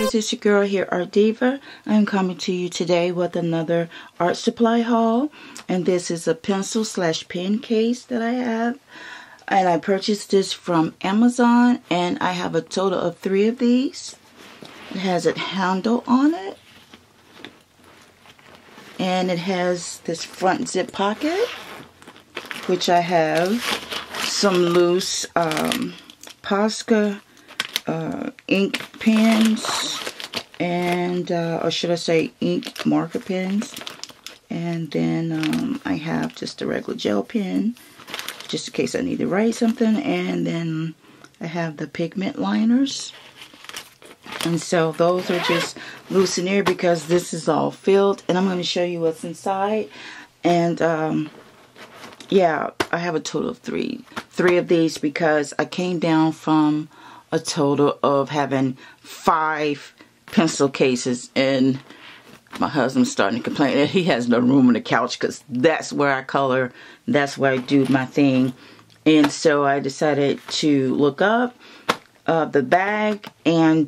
guys, it's your girl here, Art Diva. I'm coming to you today with another art supply haul, and this is a pencil slash pen case that I have, and I purchased this from Amazon, and I have a total of 3 of these. It has a handle on it, and it has this front zip pocket, which I have some loose Posca ink pens, and or should I say ink marker pens, and then I have just a regular gel pen just in case I need to write something, and then I have the pigment liners, and so those are just loose in here because this is all filled, and I'm going to show you what's inside. And yeah, I have a total of three of these because I came down from a total of having 5 pencil cases, and my husband's starting to complain that he has no room on the couch because that's where I color, that's where I do my thing. And so I decided to look up the bag and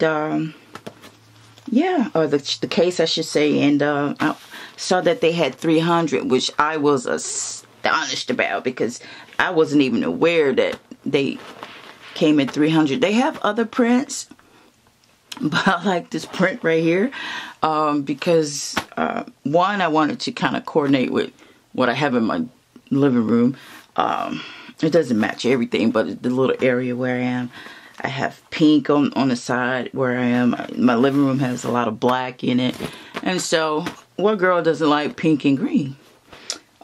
yeah, or the case I should say, and I saw that they had 300, which I was astonished about because I wasn't even aware that they came in 300. They have other prints, but I like this print right here because one, I wanted to kind of coordinate with what I have in my living room. It doesn't match everything, but the little area where I am, I have pink on the side where I am. My living room has a lot of black in it, and so what girl doesn't like pink and green?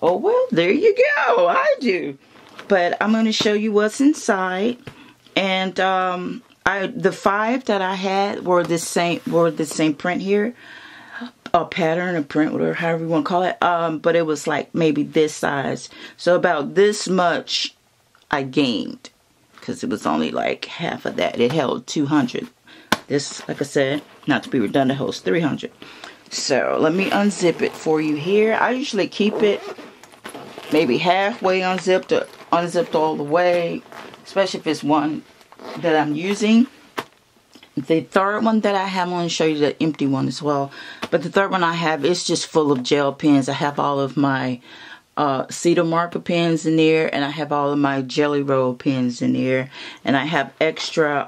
Oh well, there you go. I do. But I'm going to show you what's inside. And the 5 that I had were the same print here, a pattern, a print, whatever, however you want to call it. But it was like maybe this size, so about this much I gained because it was only like half of that. It held 200. This, like I said, not to be redundant, holds 300. So let me unzip it for you here. I usually keep it maybe halfway unzipped or unzipped all the way, especially if it's one that I'm using. The third one that I have, I'm going to show you the empty one as well, but the third one I have is just full of gel pens. I have all of my cedar marker pens in there, and I have all of my jelly roll pens in there, and I have extra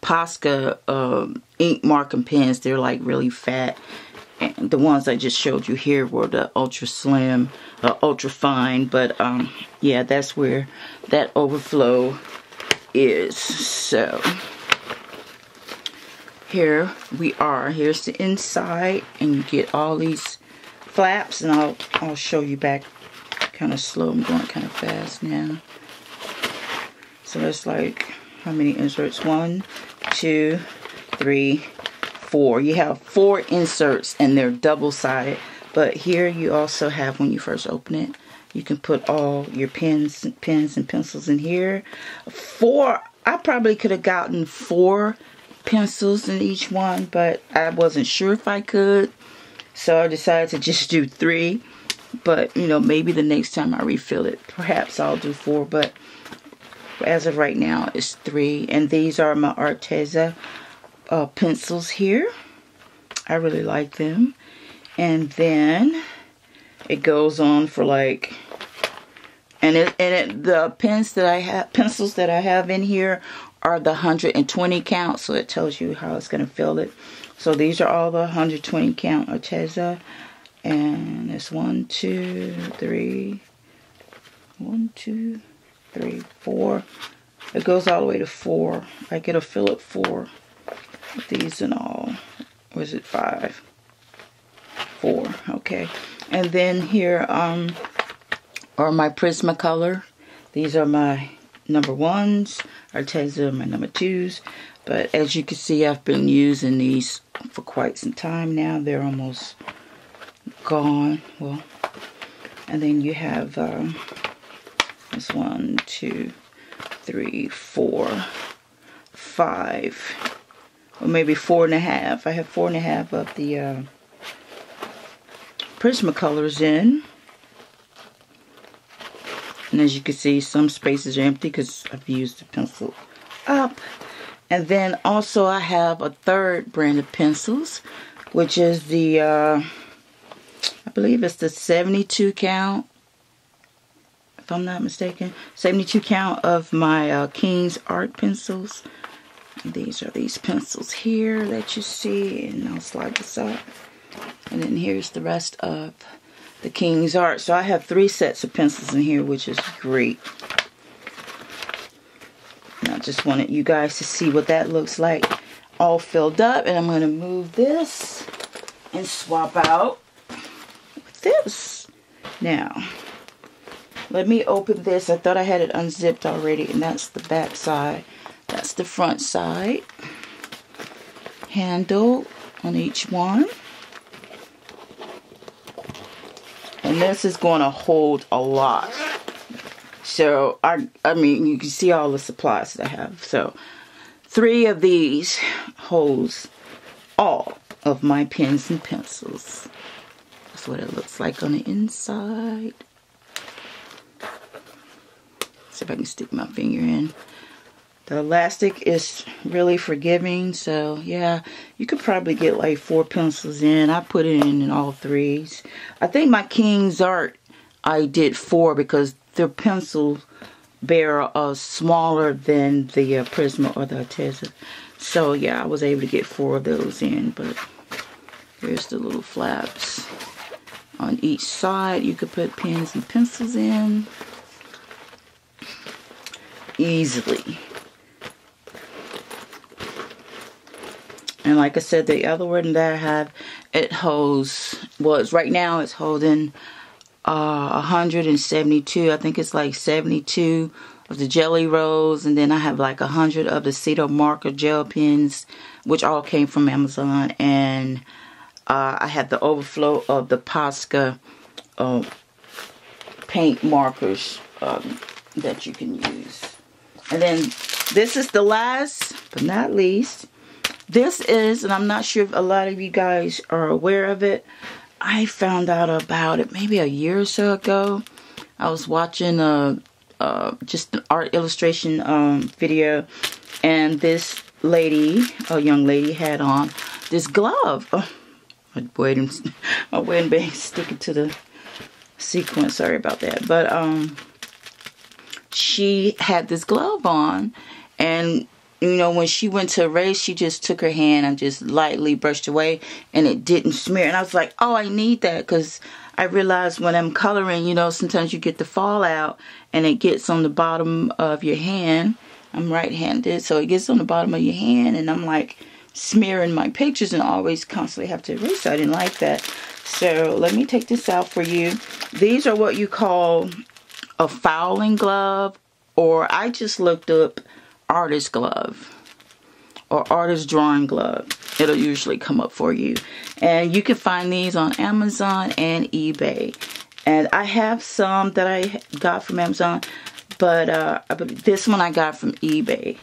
Posca ink marking pens. They're like really fat, and the ones I just showed you here were the ultra slim, ultra fine, but yeah, that's where that overflow is. So here we are. Here's the inside, and you get all these flaps, and I'll show you back kind of slow. I'm going kind of fast now. So that's like, how many inserts? 1, 2, 3, 4. You have 4 inserts, and they're double-sided. But here you also have, when you first open it, you can put all your pens and pencils in here. 4. I probably could have gotten 4 pencils in each one, but I wasn't sure if I could, so I decided to just do 3. But you know, maybe the next time I refill it, perhaps I'll do 4. But as of right now, it's 3. And these are my Arteza pencils here. I really like them. And then it goes on for like, the pencils that I have in here are the 120 count, so it tells you how it's going to fill it. So these are all the 120 count Arteza, and it's 1, 2, 3, 1, 2, 3, 4. It goes all the way to 4. I get a fill up 4 with these and all. Or is it 5? 4. Okay. And then here are my Prismacolor. These are my number 1s. Arteza are my number 2s. But as you can see, I've been using these for quite some time now. They're almost gone. Well, and then you have this 1, 2, 3, 4, 5, or maybe 4.5. I have 4.5 of the Prismacolors in. And as you can see, some spaces are empty because I've used the pencil up. And then also I have a third brand of pencils, which is the, I believe it's the 72 count, if I'm not mistaken. 72 count of my King's Art pencils. And these are these pencils here that you see, and I'll slide this up. And then here's the rest of the King's Art. So I have 3 sets of pencils in here, which is great. And I just wanted you guys to see what that looks like all filled up. And I'm going to move this and swap out with this. Now, let me open this. I thought I had it unzipped already, and that's the back side. That's the front side. Handle on each one. And this is going to hold a lot. So, I mean, you can see all the supplies that I have. So, 3 of these holds all of my pens and pencils. That's what it looks like on the inside. See if I can stick my finger in. The elastic is really forgiving. So, yeah, you could probably get like 4 pencils in. I put it in all 3s. I think my King's Art, I did 4 because the pencil barrel are smaller than the Prisma or the Arteza. So yeah, I was able to get 4 of those in. But here's the little flaps. On each side, you could put pens and pencils in easily. And like I said, the other one that I have, it holds, well, it's right now it's holding 172. I think it's like 72 of the Jelly Rolls, and then I have like 100 of the Cedar marker gel pens, which all came from Amazon. And I have the overflow of the Posca paint markers that you can use. And then this is the last but not least. This is, and I'm not sure if a lot of you guys are aware of it, I found out about it maybe a year or so ago. I was watching just an art illustration video, and this lady, a young lady, had on this glove. Oh, my wedding band sticking to the sequence. Sorry about that. But she had this glove on, and you know, when she went to erase, she just took her hand and just lightly brushed away, and it didn't smear. And I was like, oh, I need that, because I realized when I'm coloring, you know, sometimes you get the fallout and it gets on the bottom of your hand. I'm right-handed, so it gets on the bottom of your hand, and I'm like smearing my pictures and always constantly have to erase. So I didn't like that. So let me take this out for you. These are what you call a fouling glove, or I just looked up artist glove or artist drawing glove. It'll usually come up for you, and you can find these on Amazon and eBay. And I have some that I got from Amazon, but this one I got from eBay.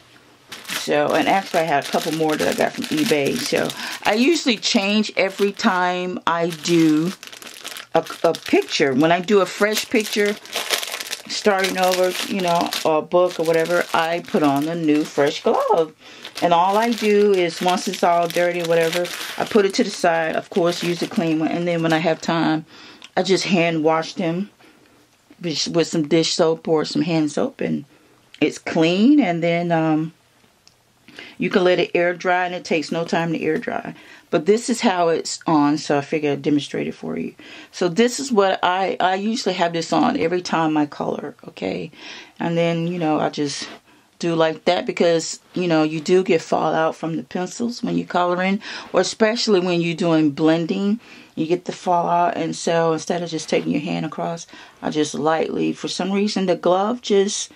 So, and actually I had a couple more that I got from eBay. So I usually change every time I do a picture. When I do a fresh picture, starting over, you know, or a book or whatever, I put on a new fresh glove. And all I do is, once it's all dirty or whatever, I put it to the side. Of course, use a clean one. And then when I have time, I just hand wash them with some dish soap or some hand soap, and it's clean. And then you can let it air dry, and it takes no time to air dry. But this is how it's on, so I figured I'd demonstrate it for you. So this is what I usually have this on every time I color, okay? And then, you know, I just do like that, because, you know, you do get fallout from the pencils when you color in, or especially when you're doing blending, you get the fallout. And so instead of just taking your hand across, I just lightly, for some reason, the glove just,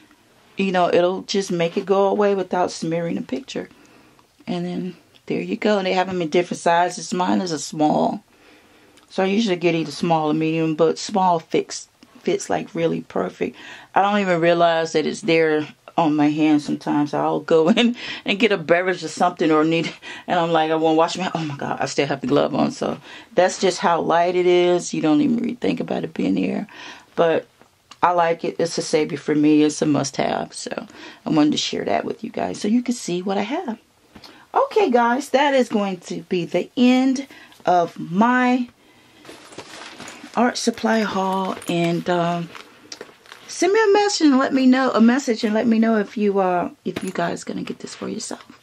you know, it'll just make it go away without smearing the picture. And then there you go. And they have them in different sizes. Mine is a small, so I usually get either small or medium, but small fits like really perfect. I don't even realize that it's there on my hand sometimes. I'll go in and get a beverage or something, or need, and I'm like, I want to wash my hand. Oh my God, I still have the glove on. So that's just how light it is. You don't even really think about it being there. But I like it. It's a savior for me. It's a must-have. So I wanted to share that with you guys so you can see what I have. Okay, guys, that is going to be the end of my art supply haul. And send me a message and let me know if you guys gonna get this for yourself.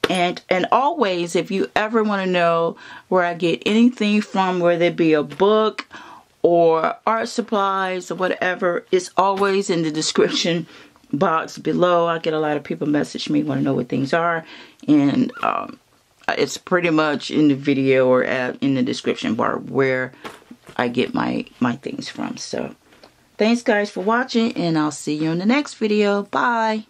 And always, if you ever want to know where I get anything from, whether it be a book or art supplies or whatever, it's always in the description box below. I get a lot of people message me, want to know what things are, and it's pretty much in the video or in the description bar where I get my things from. So thanks guys for watching, and I'll see you in the next video. Bye.